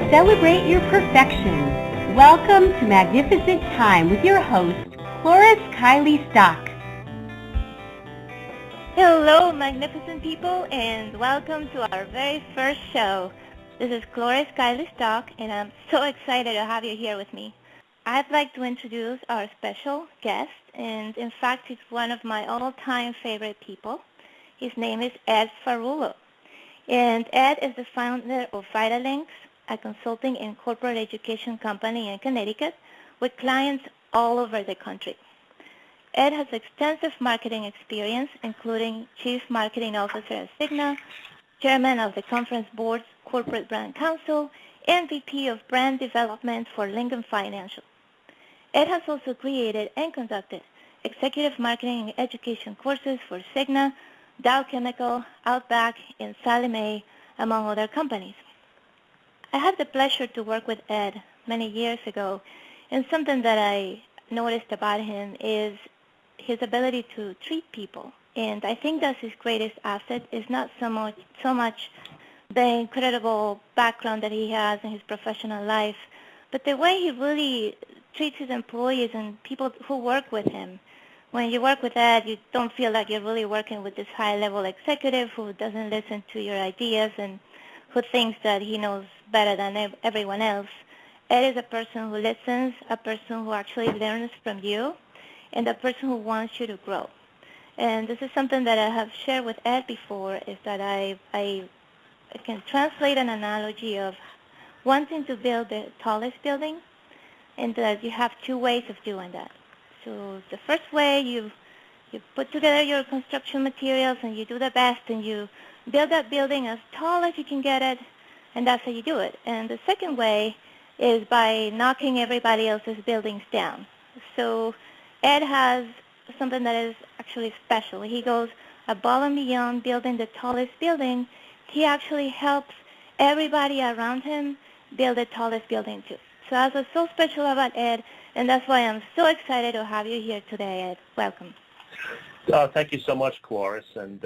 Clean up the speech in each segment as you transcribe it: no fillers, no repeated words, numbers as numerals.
celebrate your perfection. Welcome to Magnificent Time with your host, Cloris Kylie Stock. Hello, magnificent people, and welcome to our very first show. This is Cloris Kylie Stock, and I'm so excited to have you here with me. I'd like to introduce our special guest, and in fact, he's one of my all-time favorite people. His name is Ed Farullo, and Ed is the founder of Vitalinks, a consulting and corporate education company in Connecticut with clients all over the country. Ed has extensive marketing experience, including Chief Marketing Officer at Cigna, Chairman of the Conference Board's Corporate Brand Council, and VP of Brand Development for Lincoln Financial. Ed has also created and conducted executive marketing and education courses for Cigna, Dow Chemical, Outback, and Sallie Mae, among other companies. I had the pleasure to work with Ed many years ago, and something that I noticed about him is his ability to treat people. And I think that's his greatest asset, is not so much the incredible background that he has in his professional life, but the way he really treats his employees and people who work with him. When you work with Ed, you don't feel like you're really working with this high-level executive who doesn't listen to your ideas and who thinks that he knows better than everyone else. Ed is a person who listens, a person who actually learns from you, and a person who wants you to grow. And this is something that I have shared with Ed before, is that I can translate an analogy of wanting to build the tallest building, and that you have two ways of doing that. So the first way, you put together your construction materials and you do the best and you build that building as tall as you can get it, and that's how you do it. And the second way is by knocking everybody else's buildings down. So Ed has something that is actually special. He goes above and beyond building the tallest building. He actually helps everybody around him build the tallest building too. So that's what's so special about Ed, and that's why I'm so excited to have you here today, Ed. Welcome. Thank you so much, Cloris. And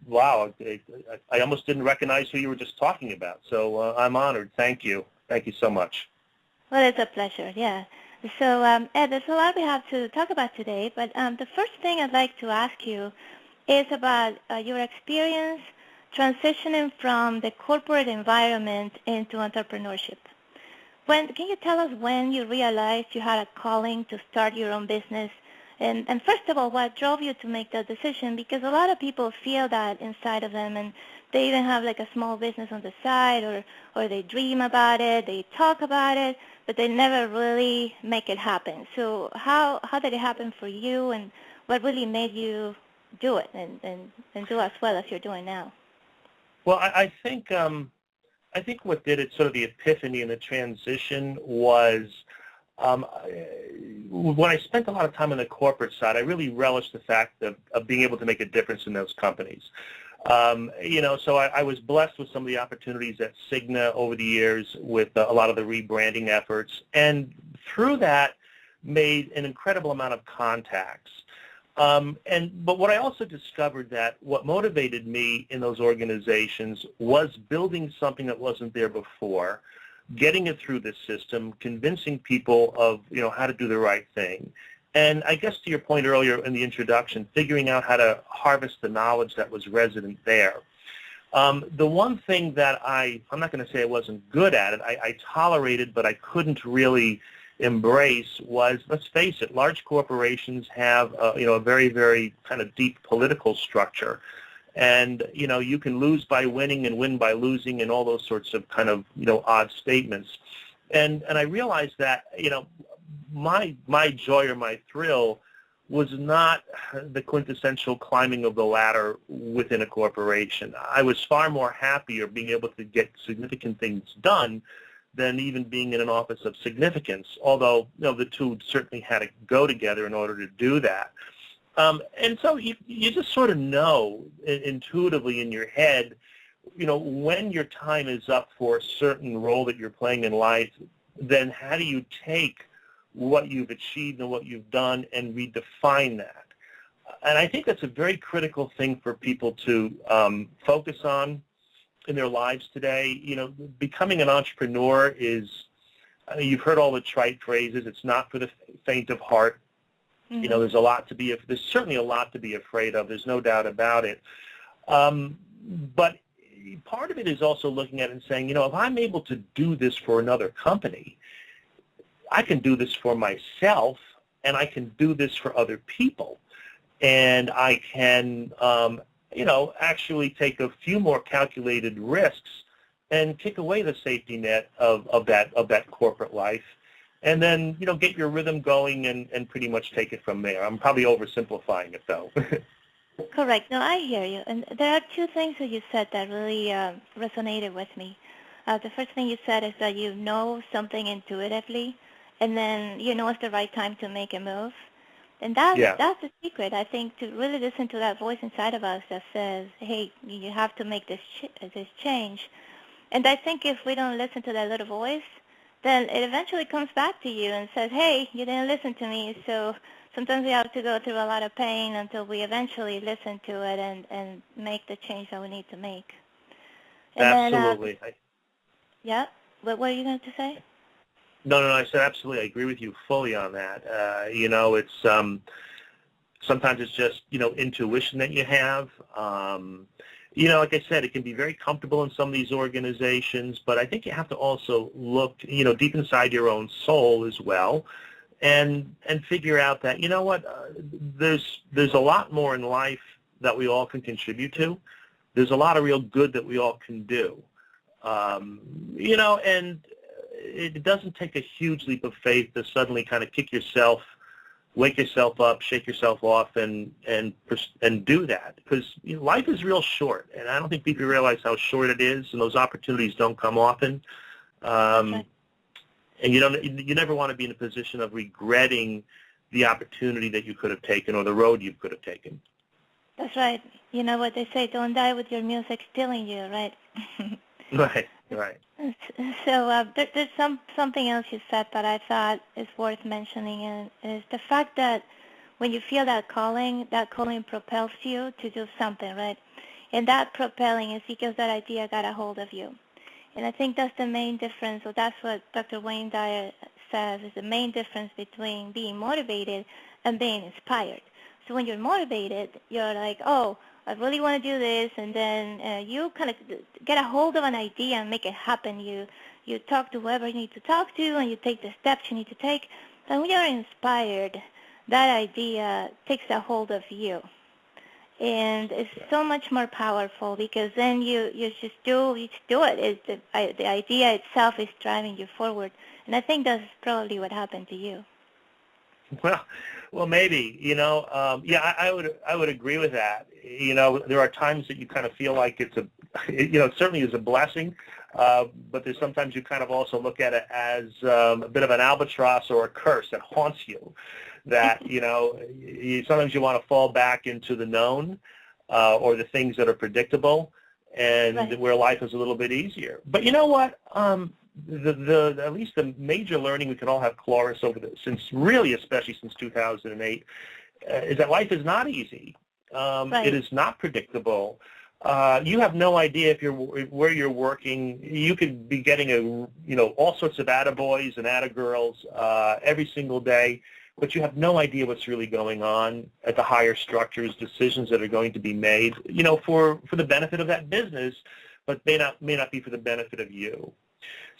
wow, I almost didn't recognize who you were just talking about. So I'm honored. Thank you. Thank you so much. Well, it's a pleasure, yeah. So, Ed, there's a lot we have to talk about today, but the first thing I'd like to ask you is about your experience transitioning from the corporate environment into entrepreneurship. Can you tell us when you realized you had a calling to start your own business? And first of all, what drove you to make that decision? Because a lot of people feel that inside of them, and they even have like a small business on the side, or they dream about it, they talk about it, but they never really make it happen. So how did it happen for you, and what really made you do it and do as well as you're doing now? Well, I think what did it, sort of the epiphany and the transition, was when I spent a lot of time on the corporate side, I really relished the fact of being able to make a difference in those companies. So I was blessed with some of the opportunities at Cigna over the years with a lot of the rebranding efforts, and through that made an incredible amount of contacts. But what I also discovered, that what motivated me in those organizations was building something that wasn't there before, getting it through the system, convincing people of how to do the right thing. And I guess to your point earlier in the introduction, figuring out how to harvest the knowledge that was resident there. The one thing that I'm not going to say I wasn't good at it, I tolerated, but I couldn't really embrace, was, let's face it, large corporations have a very, very kind of deep political structure. And, you can lose by winning and win by losing and all those sorts of kind of, odd statements. And I realized that, my joy or my thrill was not the quintessential climbing of the ladder within a corporation. I was far more happier being able to get significant things done than even being in an office of significance, although the two certainly had to go together in order to do that. And so you just sort of know intuitively in your head, when your time is up for a certain role that you're playing in life, then how do you take what you've achieved and what you've done and redefine that? And I think that's a very critical thing for people to focus on. in their lives today. Becoming an entrepreneur is, you've heard all the trite phrases. It's not for the faint of heart. Mm-hmm. There's certainly a lot to be afraid of. There's no doubt about it. But part of it is also looking at it and saying, if I'm able to do this for another company, I can do this for myself, and I can do this for other people. And I can, actually take a few more calculated risks and kick away the safety net of that corporate life, and then, get your rhythm going and pretty much take it from there. I'm probably oversimplifying it, though. Correct. No, I hear you. And there are two things that you said that really resonated with me. The first thing you said is that you know something intuitively, and then you know it's the right time to make a move. And that's the secret, I think, to really listen to that voice inside of us that says, hey, you have to make this change. And I think if we don't listen to that little voice, then it eventually comes back to you and says, hey, you didn't listen to me. So sometimes we have to go through a lot of pain until we eventually listen to it and make the change that we need to make. And Absolutely. Yeah? What were you going to say? No, I said absolutely. I agree with you fully on that. It's sometimes it's just, intuition that you have. Like I said, it can be very comfortable in some of these organizations, but I think you have to also look, deep inside your own soul as well, and figure out that, there's a lot more in life that we all can contribute to. There's a lot of real good that we all can do. And it doesn't take a huge leap of faith to suddenly kind of wake yourself up, shake yourself off, and do that, because life is real short, and I don't think people realize how short it is, and those opportunities don't come often. And you never want to be in a position of regretting the opportunity that you could have taken or the road you could have taken. That's right. You know what they say, don't die with your music stealing you, right? Right. So there's something else you said that I thought is worth mentioning, and is the fact that when you feel that calling propels you to do something, right? And that propelling is because that idea got a hold of you. And I think that's the main difference, so that's what Dr. Wayne Dyer says, is the main difference between being motivated and being inspired. So when you're motivated, you're like, oh, I really want to do this, and then you kind of get a hold of an idea and make it happen. You talk to whoever you need to talk to, and you take the steps you need to take. And when you're inspired, that idea takes a hold of you. And it's so much more powerful, because then you just do it. The idea itself is driving you forward. And I think that's probably what happened to you. Well, maybe, I would agree with that. There are times that you kind of feel like it certainly is a blessing, but there's sometimes you kind of also look at it as a bit of an albatross or a curse that haunts you, that, sometimes you want to fall back into the known or the things that are predictable, and right, where life is a little bit easier. But you know what? At least the major learning we can all have, Cloris, especially since 2008, is that life is not easy. Right. It is not predictable. You have no idea where you're working. You could be getting all sorts of attaboys and attagirls every single day, but you have no idea what's really going on at the higher structures, decisions that are going to be made, for the benefit of that business, but may not be for the benefit of you.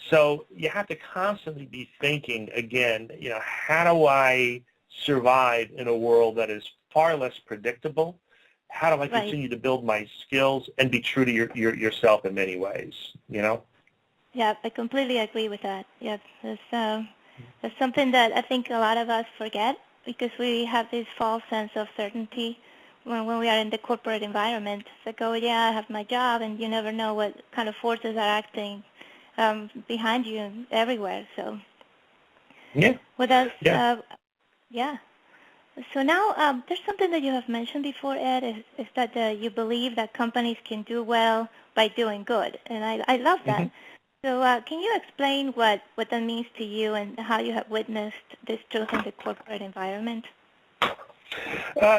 So you have to constantly be thinking, again, how do I survive in a world that is far less predictable? How do I continue to build my skills and be true to yourself in many ways, Yeah, I completely agree with that. Yeah, that's something that I think a lot of us forget, because we have this false sense of certainty when we are in the corporate environment. It's like, oh, yeah, I have my job, and you never know what kind of forces are acting behind you and everywhere. So yeah. With us, yeah. So now there's something that you have mentioned before, Ed, is that you believe that companies can do well by doing good, and I love that. Mm-hmm. So can you explain what that means to you and how you have witnessed this truth in the corporate environment?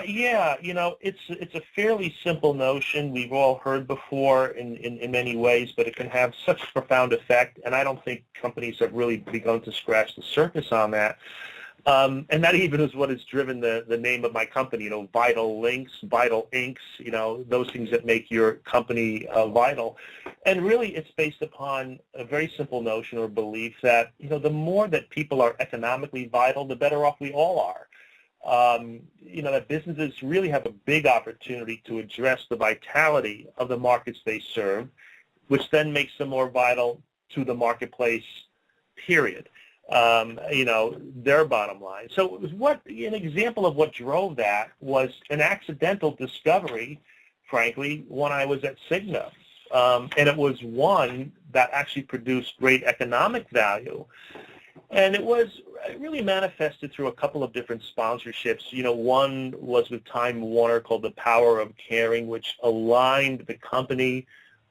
Yeah, it's a fairly simple notion we've all heard before in many ways, but it can have such a profound effect, and I don't think companies have really begun to scratch the surface on that. And that even is what has driven the name of my company, Vital Links, Vital Inks, those things that make your company vital. And really it's based upon a very simple notion or belief that, the more that people are economically vital, the better off we all are. That businesses really have a big opportunity to address the vitality of the markets they serve, which then makes them more vital to the marketplace, period. Their bottom line. So an example of what drove that was an accidental discovery, frankly, when I was at Cigna. And it was one that actually produced great economic value. And it really manifested through a couple of different sponsorships. One was with Time Warner called The Power of Caring, which aligned the company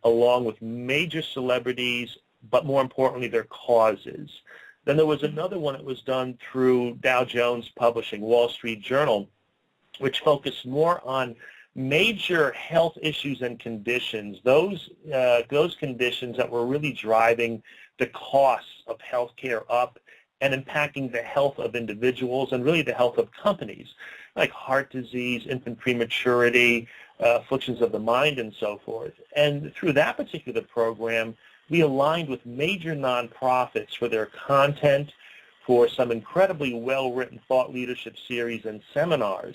along with major celebrities, but more importantly, their causes. Then there was another one that was done through Dow Jones Publishing, Wall Street Journal, which focused more on major health issues and conditions, those conditions that were really driving the costs of healthcare up and impacting the health of individuals and really the health of companies, like heart disease, infant prematurity, afflictions of the mind, and so forth. And through that particular program, we aligned with major nonprofits for their content, for some incredibly well-written thought leadership series and seminars,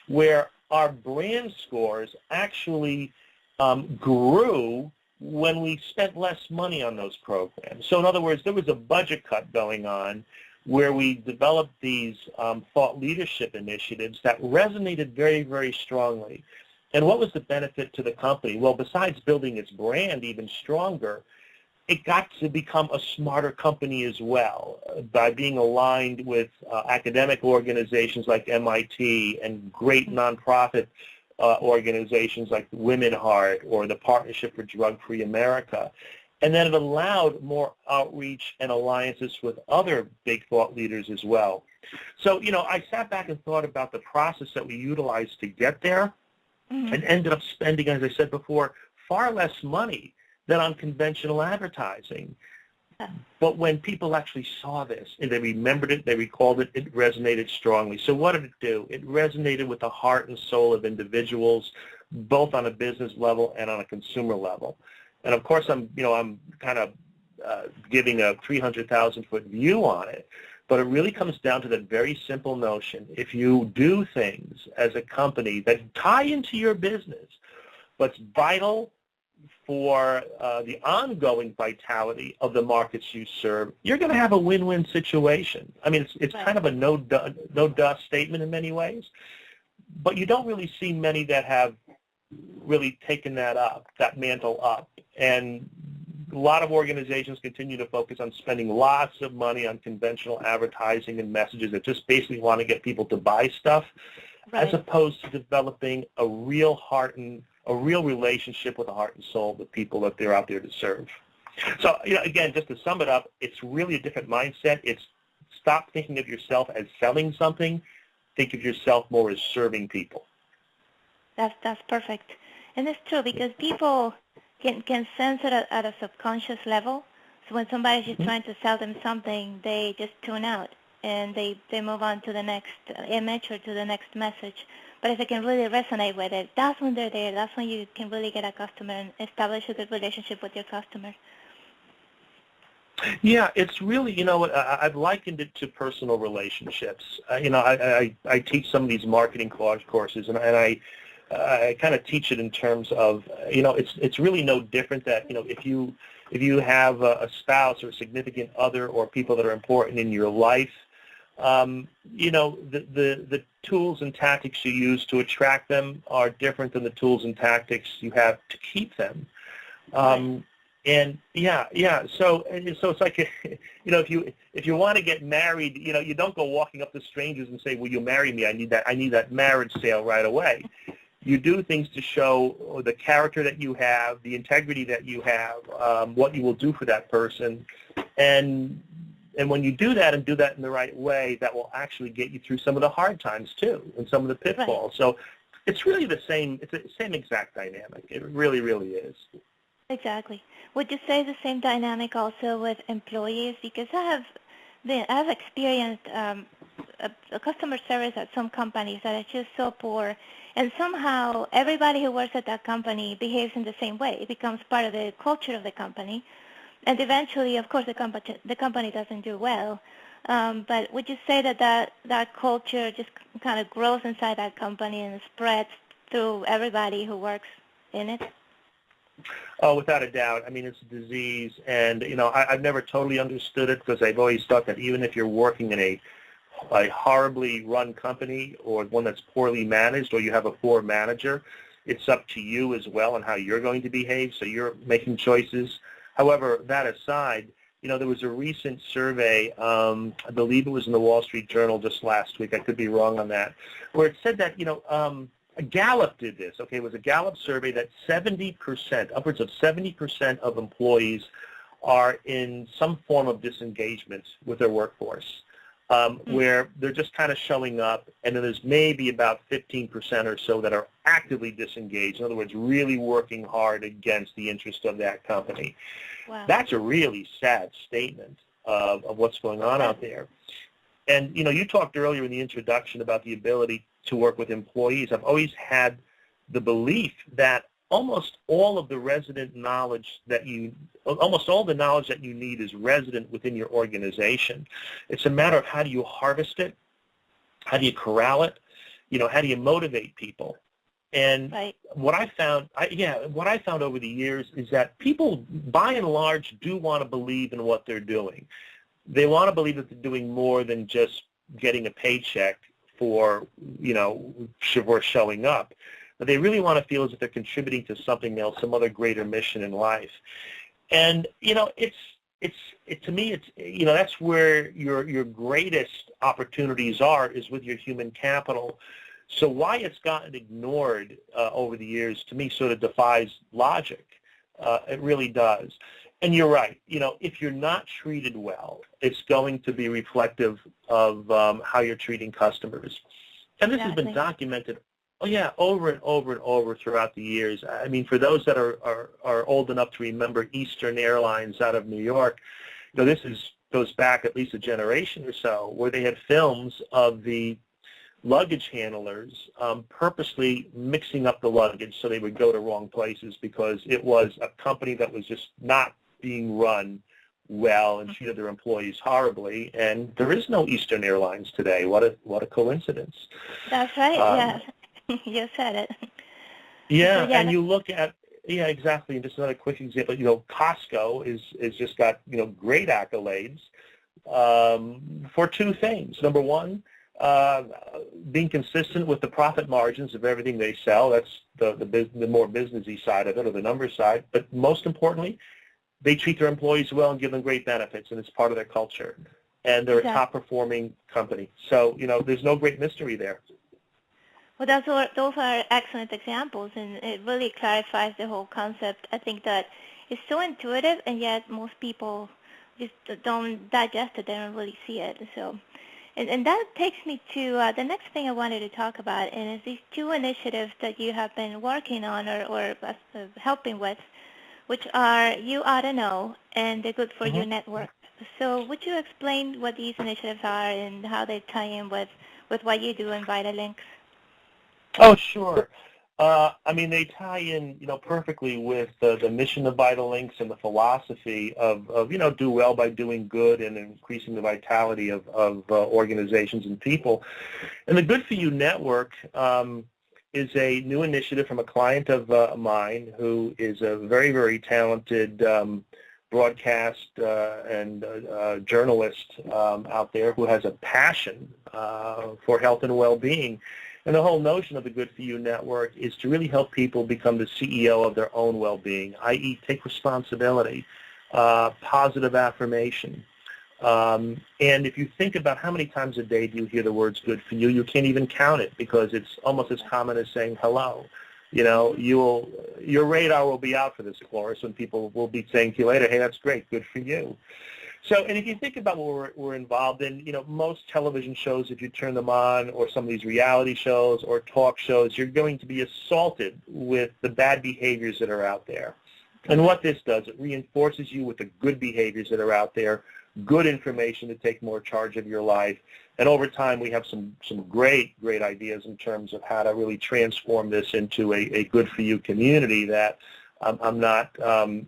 where our brand scores actually grew when we spent less money on those programs. So in other words, there was a budget cut going on where we developed these thought leadership initiatives that resonated very, very strongly. And what was the benefit to the company? Well, besides building its brand even stronger, it got to become a smarter company as well by being aligned with academic organizations like MIT and great nonprofit organizations like Women Heart or the Partnership for Drug-Free America. And then it allowed more outreach and alliances with other big thought leaders as well. So, I sat back and thought about the process that we utilized to get there and ended up spending, as I said before, far less money than on conventional advertising. But when people actually saw this and they remembered it, they recalled it, it resonated strongly. So what did it do? It resonated with the heart and soul of individuals, both on a business level and on a consumer level. And of course, I'm kind of giving a 300,000-foot view on it, but it really comes down to that very simple notion. If you do things as a company that tie into your business, but it's vital for the ongoing vitality of the markets you serve, you're going to have a win-win situation. I mean, it's kind of a no-dust statement in many ways, but you don't really see many that have really taken that mantle up. And a lot of organizations continue to focus on spending lots of money on conventional advertising and messages that just basically want to get people to buy stuff, as opposed to developing a real relationship with the heart and soul of the people that they're out there to serve. So, again, just to sum it up, it's really a different mindset. It's stop thinking of yourself as selling something. Think of yourself more as serving people. That's perfect. And it's true because people can sense it at a subconscious level. So when somebody's just trying to sell them something, they just tune out and they move on to the next image or to the next message. But if they can really resonate with it, that's when they're there. That's when you can really get a customer and establish a good relationship with your customer. Yeah, it's really, I've likened it to personal relationships. I teach some of these marketing courses, and I kind of teach it in terms of, it's really no different that, if you have a spouse or a significant other or people that are important in your life, the tools and tactics you use to attract them are different than the tools and tactics you have to keep them. And so it's like, if you want to get married, you don't go walking up to strangers and say, will you marry me? I need that marriage sale right away. You do things to show the character that you have, the integrity that you have, what you will do for that person, and And when you do that and do that in the right way, that will actually get you through some of the hard times too, and some of the pitfalls. Right. So it's really the same. It's the same exact dynamic. It really, really is. Exactly. Would you say the same dynamic also with employees? Because I've experienced a customer service at some companies that is just so poor, and somehow everybody who works at that company behaves in the same way. It becomes part of the culture of the company, and eventually, of course, the company doesn't do well. But would you say that culture just kind of grows inside that company and spreads through everybody who works in it? Oh, without a doubt. I mean, it's a disease, and I've never totally understood it, because I've always thought that even if you're working in a horribly run company, or one that's poorly managed, or you have a poor manager, it's up to you as well on how you're going to behave. So you're making choices. However, that aside, there was a recent survey, I believe it was in the Wall Street Journal just last week, I could be wrong on that, where it said that, Gallup did this, okay? It was a Gallup survey that 70%, upwards of 70% of employees are in some form of disengagement with their workforce, where they're just kind of showing up, and then there's maybe about 15% or so that are actively disengaged, in other words, really working hard against the interest of that company. Wow. That's a really sad statement of what's going on out there. And, you talked earlier in the introduction about the ability to work with employees. I've always had the belief that almost all of the resident knowledge almost all the knowledge that you need is resident within your organization. It's a matter of how do you harvest it, how do you corral it, how do you motivate people. And right. what I found over the years is that people, by and large, do want to believe in what they're doing. They want to believe that they're doing more than just getting a paycheck for showing up. But they really want to feel as if they're contributing to something else, some other greater mission in life. And to me, that's where your greatest opportunities are, is with your human capital. So why it's gotten ignored over the years, to me, sort of defies logic. It really does. And you're right. If you're not treated well, it's going to be reflective of how you're treating customers. And this has been documented, over and over and over throughout the years. I mean, for those that are old enough to remember Eastern Airlines out of New York, this goes back at least a generation or so, where they had films of the luggage handlers purposely mixing up the luggage so they would go to wrong places, because it was a company that was just not being run well and treated their employees horribly. And there is no Eastern Airlines today. What a coincidence. That's right. Yeah, you said it. Yeah, so, and you look at exactly. And just another quick example. Costco is just got great accolades for two things. Number one, being consistent with the profit margins of everything they sell. That's the more businessy side of it, or the numbers side. But most importantly, they treat their employees well and give them great benefits, and it's part of their culture. And they're a top-performing company. So, there's no great mystery there. Well, those are excellent examples, and it really clarifies the whole concept. I think that it's so intuitive, and yet most people just don't digest it. They don't really see it. So, and that takes me to the next thing I wanted to talk about, and it's these two initiatives that you have been working on or helping with, which are You Ought to Know and the Good for You Network. So would you explain what these initiatives are and how they tie in with what you do in Vitalinks? Oh, sure. They tie in, perfectly with the mission of Vitalinks and the philosophy of do well by doing good and increasing the vitality of organizations and people. And the Good for You Network is a new initiative from a client of mine who is a very, very talented broadcast and journalist out there who has a passion for health and well-being. And the whole notion of the Good for You Network is to really help people become the CEO of their own well-being, i.e. take responsibility, positive affirmation. And if you think about how many times a day do you hear the words good for you, you can't even count it, because it's almost as common as saying hello. Your radar will be out for this, Cloris, when people will be saying to you later, hey, that's great, good for you. So, and if you think about what we're involved in, most television shows, if you turn them on, or some of these reality shows or talk shows, you're going to be assaulted with the bad behaviors that are out there. And what this does, it reinforces you with the good behaviors that are out there, good information to take more charge of your life. And over time, we have some great ideas in terms of how to really transform this into a good-for-you community that I'm not, I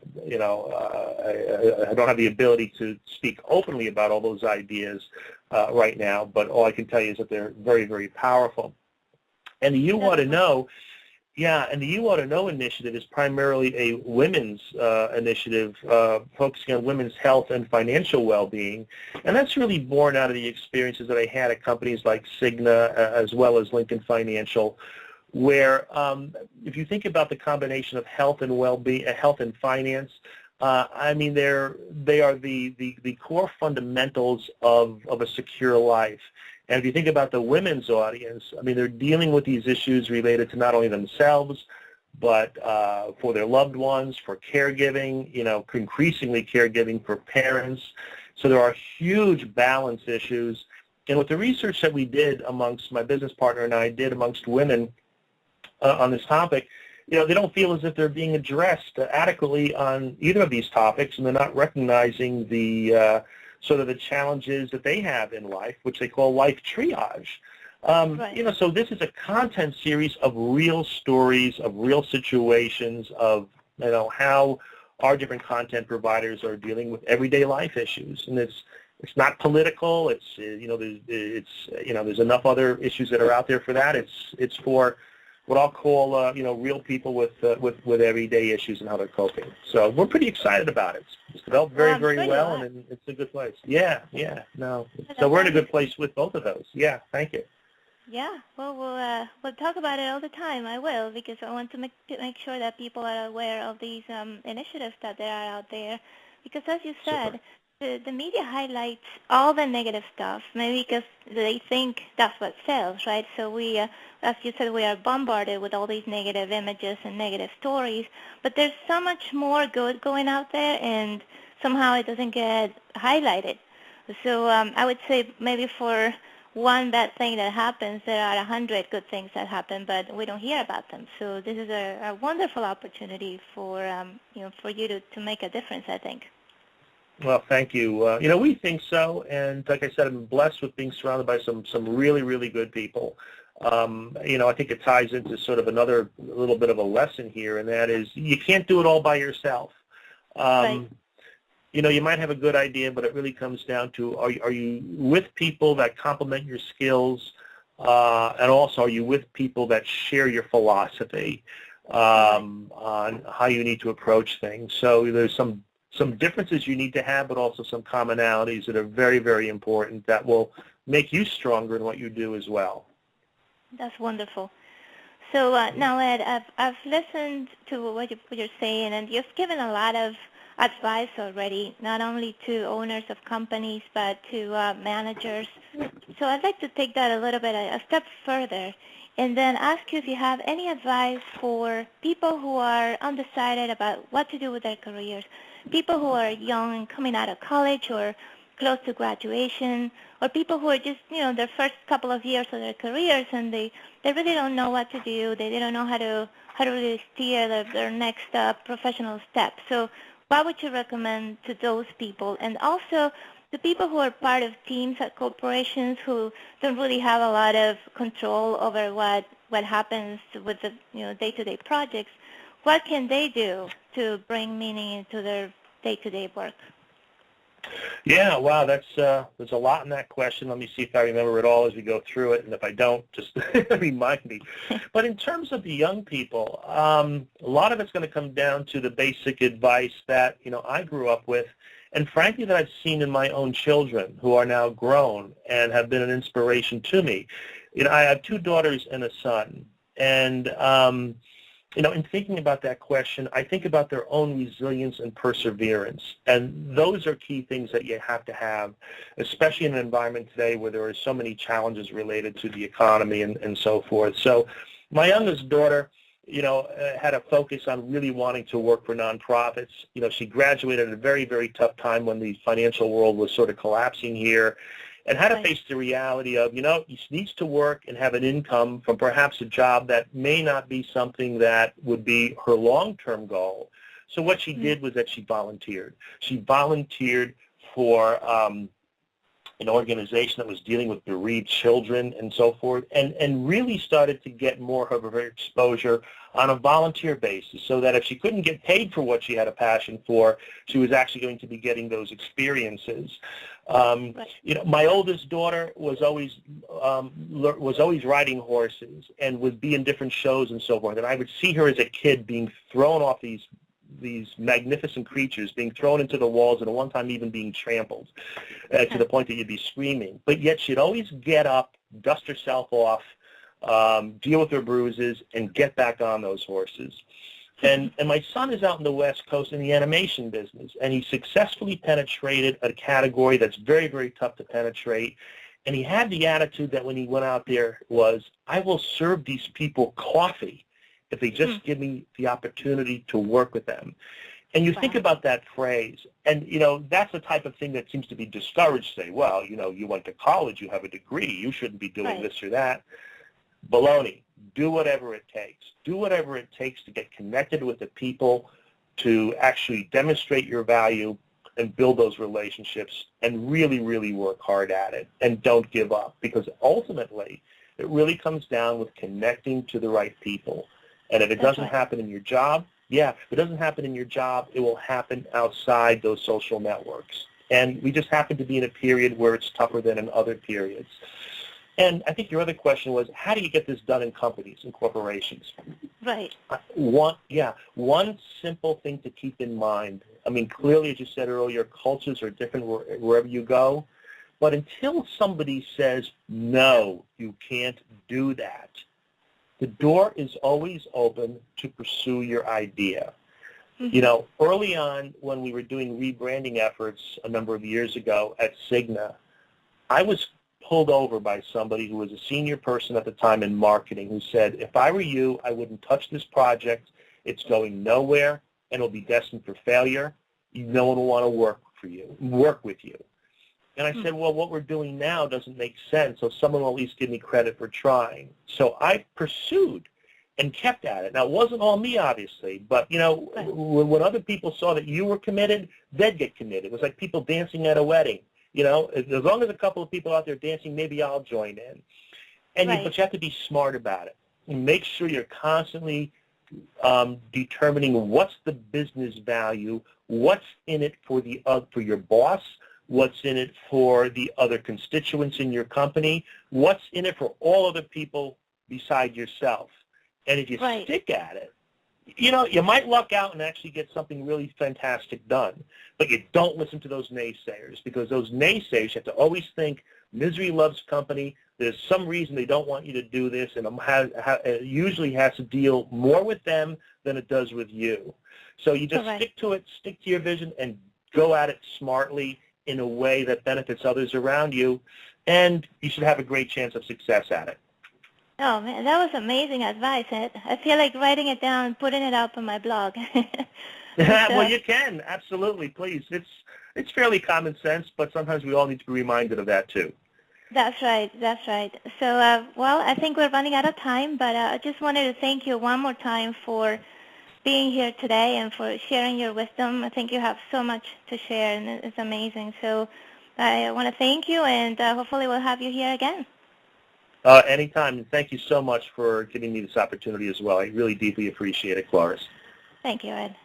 don't have the ability to speak openly about all those ideas right now, but all I can tell you is that they're very, very powerful. And the You Ought to Know, and the You Ought to Know initiative is primarily a women's initiative focusing on women's health and financial well-being, and that's really born out of the experiences that I had at companies like Cigna as well as Lincoln Financial, where if you think about the combination of health and well-being, health and finance, they are the core fundamentals of a secure life. And if you think about the women's audience, they're dealing with these issues related to not only themselves, but for their loved ones, for caregiving, increasingly caregiving for parents. So there are huge balance issues. And with the research that we did amongst my business partner and I did amongst women on this topic, they don't feel as if they're being addressed adequately on either of these topics, and they're not recognizing the sort of the challenges that they have in life, which they call life triage. Right. So this is a content series of real stories, of real situations, of how our different content providers are dealing with everyday life issues, and it's not political. There's enough other issues that are out there for that. It's for what I'll call, real people with everyday issues and how they're coping. So we're pretty excited about it. It's developed very, very well, and it's a good place. Yeah. No. So we're in a good place with both of those. Yeah. Thank you. Yeah. Well, we'll talk about it all the time. I will, because I want to make sure that people are aware of these initiatives that there are out there. Because as you said, the media highlights all the negative stuff, maybe because they think that's what sells, right? So we, as you said, we are bombarded with all these negative images and negative stories, but there's so much more good going out there, and somehow it doesn't get highlighted. So I would say maybe for one bad thing that happens, there are 100 good things that happen, but we don't hear about them. So this is a wonderful opportunity for for you to make a difference, I think. Well, thank you. We think so, and like I said, I'm blessed with being surrounded by some really, really good people. I think it ties into sort of another little bit of a lesson here, and that is you can't do it all by yourself. Right. You might have a good idea, but it really comes down to are you with people that complement your skills, and also are you with people that share your philosophy on how you need to approach things. So there's some differences you need to have, but also some commonalities that are very, very important that will make you stronger in what you do as well. That's wonderful. So now, Ed, I've listened to what you're saying, and you've given a lot of advice already, not only to owners of companies, but to managers. So I'd like to take that a little bit a step further and then ask you if you have any advice for people who are undecided about what to do with their careers, people who are young and coming out of college or close to graduation, or people who are just, their first couple of years of their careers, and they really don't know what to do. They don't know how to really steer their next professional step. So what would you recommend to those people? And also the people who are part of teams at corporations who don't really have a lot of control over what happens with the day-to-day projects, what can they do to bring meaning into their day-to-day work? Yeah, wow, there's a lot in that question. Let me see if I remember it all as we go through it, and if I don't, just remind me. But in terms of the young people, a lot of it's going to come down to the basic advice that I grew up with, and frankly that I've seen in my own children who are now grown and have been an inspiration to me. I have 2 daughters and a son, and in thinking about that question, I think about their own resilience and perseverance. And those are key things that you have to have, especially in an environment today where there are so many challenges related to the economy and so forth. So my youngest daughter, had a focus on really wanting to work for nonprofits. She graduated at a very, very tough time when the financial world was sort of collapsing here, and had to face the reality of, she needs to work and have an income from perhaps a job that may not be something that would be her long-term goal. So what she did was that she volunteered. She volunteered for an organization that was dealing with bereaved children and so forth, and really started to get more of her exposure on a volunteer basis, so that if she couldn't get paid for what she had a passion for, she was actually going to be getting those experiences. My oldest daughter was always riding horses and would be in different shows and so forth, and I would see her as a kid being thrown off these magnificent creatures, being thrown into the walls, and at one time even being trampled to the point that you'd be screaming. But yet she'd always get up, dust herself off, deal with her bruises, and get back on those horses. And my son is out in the West Coast in the animation business, and he successfully penetrated a category that's very, very tough to penetrate. And he had the attitude that when he went out there was, I will serve these people coffee if they just give me the opportunity to work with them. And you think about that phrase, and, that's the type of thing that seems to be discouraged. Say, well, you went to college, you have a degree, you shouldn't be doing this or that. Baloney. Do whatever it takes. Do whatever it takes to get connected with the people, to actually demonstrate your value and build those relationships, and really, really work hard at it, and don't give up, because ultimately it really comes down with connecting to the right people. And if it doesn't happen in your job, if it doesn't happen in your job, it will happen outside those social networks. And we just happen to be in a period where it's tougher than in other periods. And I think your other question was, how do you get this done in companies and corporations? Right. One simple thing to keep in mind. I mean, clearly, as you said earlier, cultures are different wherever you go. But until somebody says, no, you can't do that, the door is always open to pursue your idea. Early on when we were doing rebranding efforts a number of years ago at Cigna, I was pulled over by somebody who was a senior person at the time in marketing, who said, if I were you, I wouldn't touch this project. It's going nowhere, and it'll be destined for failure. No one will want to work with you. And I said, well, what we're doing now doesn't make sense, so someone will at least give me credit for trying. So I pursued and kept at it. Now, it wasn't all me, obviously, but, when other people saw that you were committed, they'd get committed. It was like people dancing at a wedding. As long as a couple of people out there dancing, maybe I'll join in. But you have to be smart about it. And make sure you're constantly determining what's the business value, what's in it for your boss, what's in it for the other constituents in your company, what's in it for all other people beside yourself. And if you stick at it, you might luck out and actually get something really fantastic done, but you don't listen to those naysayers, because those naysayers, you have to always think, misery loves company. There's some reason they don't want you to do this, and it usually has to deal more with them than it does with you. So you just stick to it, stick to your vision, and go at it smartly in a way that benefits others around you, and you should have a great chance of success at it. Oh, man, that was amazing advice. I feel like writing it down and putting it up on my blog. Well, you can. Absolutely. Please. It's fairly common sense, but sometimes we all need to be reminded of that, too. That's right. So, I think we're running out of time, but I just wanted to thank you one more time for being here today and for sharing your wisdom. I think you have so much to share, and it's amazing. So I want to thank you, and hopefully we'll have you here again. Anytime, and thank you so much for giving me this opportunity as well. I really deeply appreciate it, Cloris. Thank you, Ed.